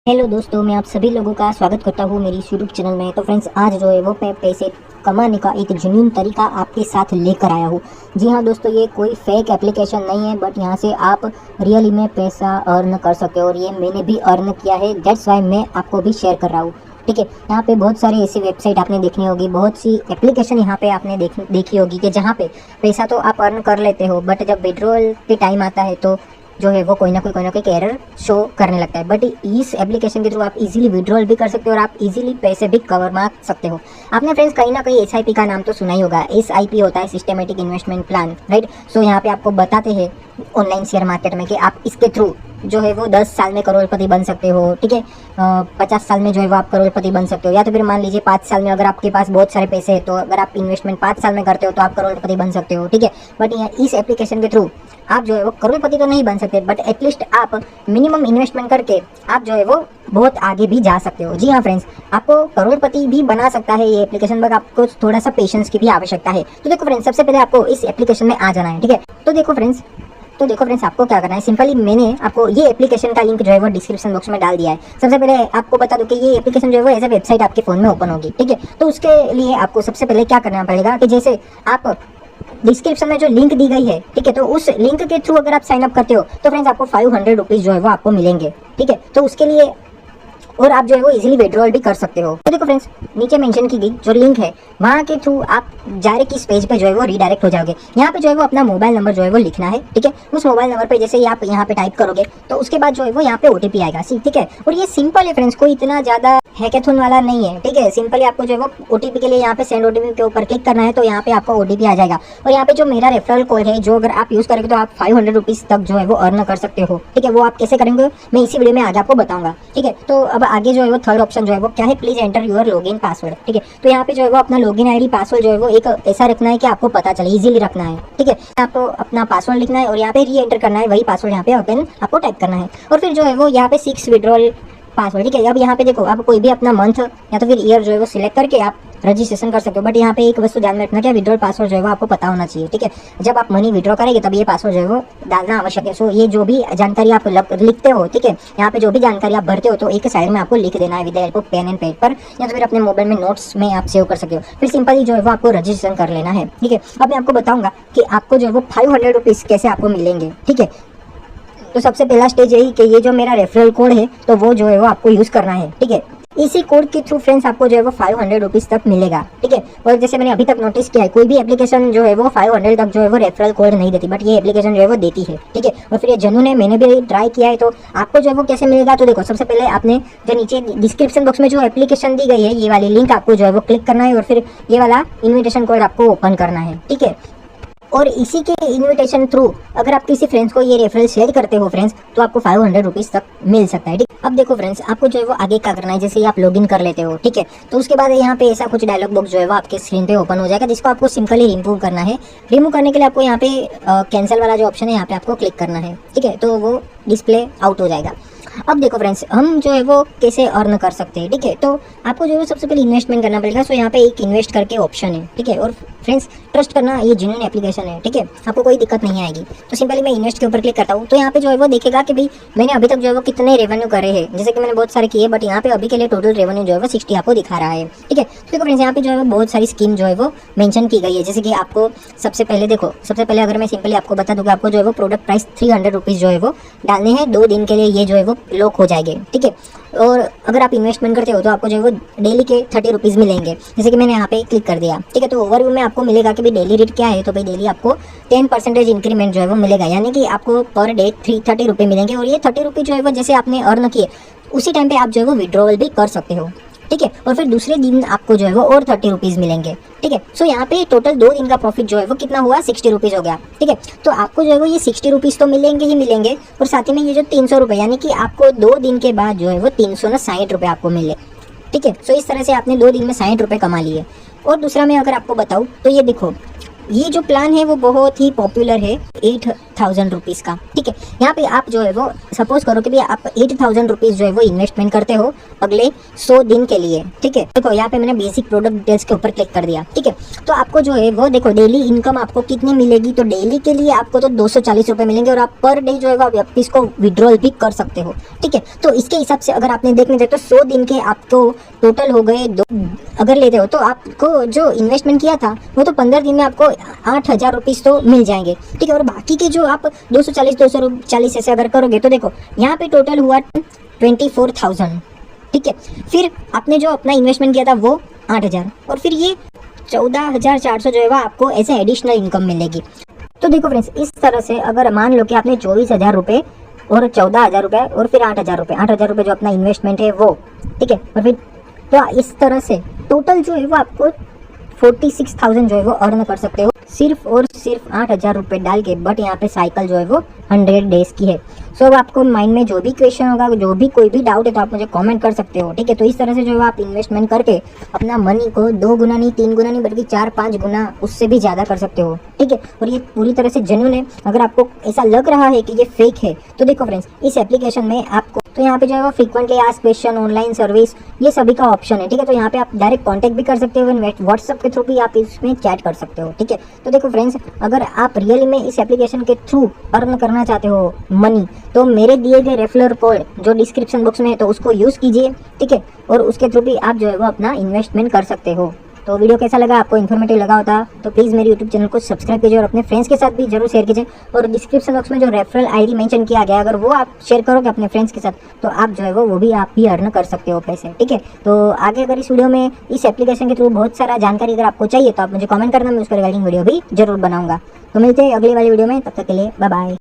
Hello दोस्तों, मैं आप सभी लोगों का स्वागत करता हूँ मेरी यूट्यूब चैनल में। तो फ्रेंड्स, आज जो है वो मैं पैसे कमाने का एक जेन्युइन तरीका आपके साथ लेकर आया हूँ। जी हाँ दोस्तों, ये कोई फेक एप्लीकेशन नहीं है, बट यहाँ से आप रियली में पैसा अर्न कर सकते हो और ये मैंने भी अर्न किया है। दैट्स वाई मैं आपको भी शेयर कर रहा हूँ। ठीक है, यहाँ पे बहुत सारी ऐसी वेबसाइट आपने देखनी होगी, बहुत सी एप्लीकेशन यहाँ पे आपने देखी होगी कि जहाँ पे पैसा तो आप अर्न कर लेते हो, बट जब विड्रॉल के टाइम आता है तो जो है वो कोई ना कोई एरर शो करने लगता है। बट इस एप्लीकेशन के थ्रू आप इजीली विड्रॉल भी कर सकते हो और आप इजीली पैसे भी कमा सकते हो। आपने फ्रेंड्स कहीं ना कहीं एसआईपी का नाम तो सुना ही होगा। एसआईपी होता है सिस्टमेटिक इन्वेस्टमेंट प्लान, राइट। सो यहाँ पे आपको बताते हैं ऑनलाइन शेयर मार्केट में कि आप इसके थ्रू जो है वो 10 साल में करोड़पति बन सकते हो। ठीक है, 50 साल में जो है वो आप करोड़पति बन सकते हो, या तो फिर मान लीजिए 5 साल में अगर आपके पास बहुत सारे पैसे हैं तो अगर आप इन्वेस्टमेंट 5 साल में करते हो तो आप करोड़पति बन सकते हो। ठीक है, बट इस एप्लीकेशन के थ्रू आप जो है वो करोड़पति तो नहीं बन सकते, बट एटलीस्ट आप मिनिमम इन्वेस्टमेंट करके आप जो है वो बहुत आगे भी जा सकते हो। जी हाँ फ्रेंड्स, आपको करोड़पति भी बना सकता है ये एप्लीकेशन, बट आपको थोड़ा सा पेशेंस की भी आवश्यकता है। तो देखो फ्रेंड्स, सबसे पहले आपको इस एप्लीकेशन में आ जाना है। ठीक है, तो देखो फ्रेंड्स आपको क्या करना है, सिंपली मैंने आपको ये एप्लीकेशन का लिंक जो है वो डिस्क्रिप्शन बॉक्स में डाल दिया है। सबसे पहले आपको बता दूं कि ये एप्लीकेशन जो है वो एज ए वेबसाइट आपके फोन में ओपन होगी। ठीक है, तो उसके लिए आपको सबसे पहले क्या करना पड़ेगा कि जैसे आप डिस्क्रिप्शन में जो लिंक दी गई है, ठीक है, तो उस लिंक के थ्रू अगर आप साइन अप करते हो तो फ्रेंड्स आपको 500 रुपीज़ जो है वो आपको मिलेंगे। ठीक है, तो उसके लिए और आप जो है वो इजीली विड्रॉल भी कर सकते हो। तो देखो फ्रेंड्स, नीचे मेंशन की गई जो लिंक है वहाँ के थ्रू आप डायरेक्ट इस पेज पे जो है वो रीडायरेक्ट हो जाओगे। यहाँ पे जो है वो अपना मोबाइल नंबर जो है वो लिखना है। ठीक है, उस मोबाइल नंबर पे जैसे ही आप यहाँ पे टाइप करोगे तो उसके बाद जो है वो यहाँ पे ओटीपी आएगा। ठीक है, और ये सिंपल है फ्रेंड्स, कोई इतना ज़्यादा हैकेथॉन वाला नहीं है। ठीक है, सिंपली आपको जो है वो ओटीपी के लिए यहाँ पे सेंड ओटीपी के ऊपर क्लिक करना है तो यहाँ पे आपको ओटीपी आ जाएगा। और यहाँ पे जो मेरा रेफरल कोड है जो अगर आप यूज़ करेंगे तो आप 500 रुपीज़ तक जो है वो अर्न कर सकते हो। ठीक है, वो आप कैसे करेंगे मैं इसी वीडियो में आगे आपको बताऊंगा। ठीक है, तो अब आगे जो है वो थर्ड ऑप्शन जो है वो क्या है, please enter your login password. ठीक है, तो यहाँ पे जो है वो अपना लॉगिन आईडी पासवर्ड जो है वो एक ऐसा रखना है कि आपको पता चले, इजीली रखना है। ठीक है, आपको अपना पासवर्ड लिखना है और यहाँ पे री एंटर करना है, वही पासवर्ड यहाँ पे अगेन आपको टाइप करना है। और फिर जो है वो यहाँ पे 6 विड्रॉल पासवर्ड। ठीक है, अब यहाँ पे देखो आप कोई भी अपना मंथ या तो फिर ईयर जो है वो सिलेक्ट करके आप रजिस्ट्रेशन कर सकते हो। बट यहाँ पे एक वस्तु ध्यान में रखना कि विड्रॉल पासवर्ड जो है वो आपको पता होना चाहिए। ठीक है, जब आप मनी विड्रॉ करेंगे तब ये पासवर्ड जो है वो डालना आवश्यक है। सो ये जो भी जानकारी आप लिखते हो, ठीक है, यहाँ पे जो भी जानकारी आप भरते हो तो एक साइड में आपको लिख देना है with the help of pen and paper, या तो फिर अपने मोबाइल में नोट्स में आप सेव कर सकते हो। फिर सिंपली जो है वो आपको रजिस्ट्रेशन कर लेना है। ठीक है, अब मैं आपको बताऊंगा कि आपको जो है वो 500 रुपीज़ कैसे आपको मिलेंगे। ठीक है, तो सबसे पहला स्टेज यही कि ये जो मेरा रेफरल कोड है तो वो जो है वो आपको यूज़ करना है। ठीक है, इसी कोड के थ्रू फ्रेंड्स आपको जो है वो 500 रुपीज़ तक मिलेगा। ठीक है, और जैसे मैंने अभी तक नोटिस किया है कोई भी एप्लीकेशन जो है वो 500 तक जो है वो रेफरल कोड नहीं देती, बट ये एप्लीकेशन जो है वो देती है। ठीक है, और फिर ये जेन्युइन है, मैंने भी ट्राई किया है। तो आपको जो है वो कैसे मिलेगा, तो देखो सबसे पहले आपने जो नीचे डिस्क्रिप्शन बॉक्स में जो एप्लीकेशन दी गई है ये वाली लिंक आपको जो है वो क्लिक करना है और फिर ये वाला इन्विटेशन कोड आपको ओपन करना है। ठीक है, और इसी के इनविटेशन थ्रू अगर आप किसी फ्रेंड्स को ये रेफरल शेयर करते हो फ्रेंड्स तो आपको 500 रुपीज़ तक मिल सकता है। ठीक, अब देखो फ्रेंड्स, आपको जो है वो आगे क्या करना है, जैसे आप लॉगिन कर लेते हो। ठीक है, तो उसके बाद यहाँ पे ऐसा कुछ डायलॉग बॉक्स जो है वो आपके स्क्रीन पे ओपन हो जाएगा, जिसको आपको सिंपली रिमूव करना है। रिमूव करने के लिए आपको यहाँ पे कैंसिल वाला जो ऑप्शन है यहाँ पे आपको क्लिक करना है। ठीक है, तो वो डिस्प्ले आउट हो जाएगा। अब देखो फ्रेंड्स, हम जो है वो कैसे अर्न कर सकते हैं। ठीक है, तो आपको जो है सबसे पहले इन्वेस्टमेंट करना पड़ेगा। सो यहाँ पे एक इन्वेस्ट करके ऑप्शन है। ठीक है, और फ्रेंड्स ट्रस्ट करना, ये जेन्युइन एप्लीकेशन है। ठीक है, आपको कोई दिक्कत नहीं आएगी। तो सिंपली मैं इन्वेस्ट के ऊपर क्लिक करता हूँ तो यहाँ पे जो है वो देखेगा कि भाई मैंने अभी तक जो है वो कितने रेवेन्यू करे हैं। जैसे कि मैंने बहुत सारे किए, बट यहाँ पे अभी के लिए टोटल रेवेन्यू जो है वो 60 आपको दिखा रहा है। ठीक है, तो देखो फ्रेंड्स, यहाँ पे जो है वो बहुत सारी स्कीम जो है वो मेंशन की गई है। जैसे कि आपको सबसे पहले अगर मैं सिंपली आपको बता दूँ कि आपको जो है वो प्रोडक्ट प्राइस 300 रुपीज़ जो है वो डालने हैं, 2 दिन के लिए ये जो है वो लॉक हो जाएंगे। ठीक है, और अगर आप इन्वेस्टमेंट करते हो तो आपको जो है वो डेली के 30 रुपीज़ मिलेंगे। जैसे कि मैंने यहाँ पे क्लिक कर दिया। ठीक है, तो ओवरव्यू में आपको मिलेगा कि भाई डेली रेट क्या है, तो भाई डेली आपको 10% इंक्रीमेंट जो है वो मिलेगा, यानी कि आपको पर डे 30 रुपये मिलेंगे। और ये 30 रुपये जो है वो जैसे आपने अर्न किए उसी टाइम पे आप जो है वो विड्रॉवल भी कर सकते हो। ठीक है, और फिर दूसरे दिन आपको जो है वो और 30 रुपीज़ मिलेंगे। ठीक है, सो यहाँ पे टोटल 2 दिन का प्रॉफिट जो है वो कितना हुआ, 60 रुपीज़ हो गया। ठीक है, तो आपको जो है वो ये 60 रुपीज़ तो मिलेंगे ही मिलेंगे, और साथ ही में ये जो 300 रुपये, यानी कि आपको 2 दिन के बाद जो है वो 360 रुपये आपको मिले। ठीक है, सो इस तरह से आपने 2 दिन में 60 रुपये कमा लिए। और दूसरा मैं अगर आपको बताऊँ तो ये देखो ये जो प्लान है वो बहुत ही पॉपुलर है, 8,000 रुपीज़ का। ठीक है, यहाँ पे आप जो है वो सपोज करो कि भी आप 8,000 रुपीज़ जो है वो इन्वेस्टमेंट करते हो अगले 100 दिन के लिए। ठीक है, देखो यहाँ पे मैंने बेसिक प्रोडक्ट डिटेल्स के ऊपर क्लिक कर दिया। ठीक है, तो आपको जो है वो देखो डेली इनकम आपको कितनी मिलेगी, तो डेली के लिए आपको तो 240 रुपये मिलेंगे और आप पर डे जो है वो आप इसको विड्रॉल भी कर सकते हो। ठीक है, तो इसके हिसाब से अगर आपने देखने जाए तो 100 दिन के आपको टोटल हो गए अगर लेते हो तो आपको जो इन्वेस्टमेंट किया था वो तो 15 दिन में आपको 8,000 रुपीज़ तो मिल जाएंगे। ठीक है, और बाकी के जो आप 240 ऐसे अगर करोगे तो देखो यहाँ पे टोटल हुआ 24,000। ठीक है, फिर आपने जो अपना इन्वेस्टमेंट किया था वो 8,000 और फिर ये 14,400 जो है वो आपको ऐसे एडिशनल इनकम मिलेगी। तो देखो फ्रेंड्स, इस तरह से अगर मान लो कि आपने 24,000 रुपये और 14,000 रुपये और फिर 8,000 रुपये जो अपना इन्वेस्टमेंट है वो, ठीक है, और फिर तो इस तरह से टोटल जो है वो आपको 46,000 जो है वो अर्न कर सकते हो सिर्फ और सिर्फ 8,000 रुपये डाल के। बट यहाँ पे साइकिल जो है वो 100 डेज की है। सो अब आपको माइंड में जो भी क्वेश्चन होगा, जो भी कोई भी डाउट है तो आप मुझे कमेंट कर सकते हो। ठीक है, तो इस तरह से जो है आप इन्वेस्टमेंट करके अपना मनी को 2 गुना नहीं 3 गुना नहीं बल्कि 4-5 गुना उससे भी ज़्यादा कर सकते हो। ठीक है, और ये पूरी तरह से जेन्युइन है। अगर आपको ऐसा लग रहा है कि ये फेक है तो देखो फ्रेंड्स, इस एप्लीकेशन में आपको तो यहाँ पे जो है वो frequently asked question, online service, ये सभी का ऑप्शन है। ठीक है, तो यहाँ पे आप डायरेक्ट कांटेक्ट भी कर सकते हो, व्हाट्सएप के थ्रू भी आप इसमें चैट कर सकते हो। ठीक है, तो देखो फ्रेंड्स, अगर आप रियली में इस एप्लीकेशन के थ्रू अर्न करना चाहते हो मनी तो मेरे दिए गए रेफरल कोड जो डिस्क्रिप्शन बॉक्स में है तो उसको यूज़ कीजिए। ठीक है, और उसके थ्रू भी आप जो है वो अपना इन्वेस्टमेंट कर सकते हो। तो वीडियो कैसा लगा, आपको इन्फॉर्मेटिव लगा होता तो प्लीज़ मेरे यूट्यूब चैनल को सब्सक्राइब कीजिए और अपने फ्रेंड्स के साथ भी जरूर शेयर कीजिए। और डिस्क्रिप्शन बॉक्स में जो रेफरल आईडी मेंशन किया गया अगर वो आप शेयर करोगे अपने फ्रेंड्स के साथ तो आप जो है वो भी आप भी अर्न कर सकते हो पैसे। ठीक है, तो आगे अगर इस वीडियो में इस एप्लीकेशन के थ्रू बहुत सारा जानकारी अगर आपको चाहिए तो आप मुझे कमेंट करना, मैं उसका रिगार्डिंग वीडियो भी जरूर बनाऊंगा। तो मिलते हैं अगली वाली वीडियो में, तब तक के लिए बाय बाय।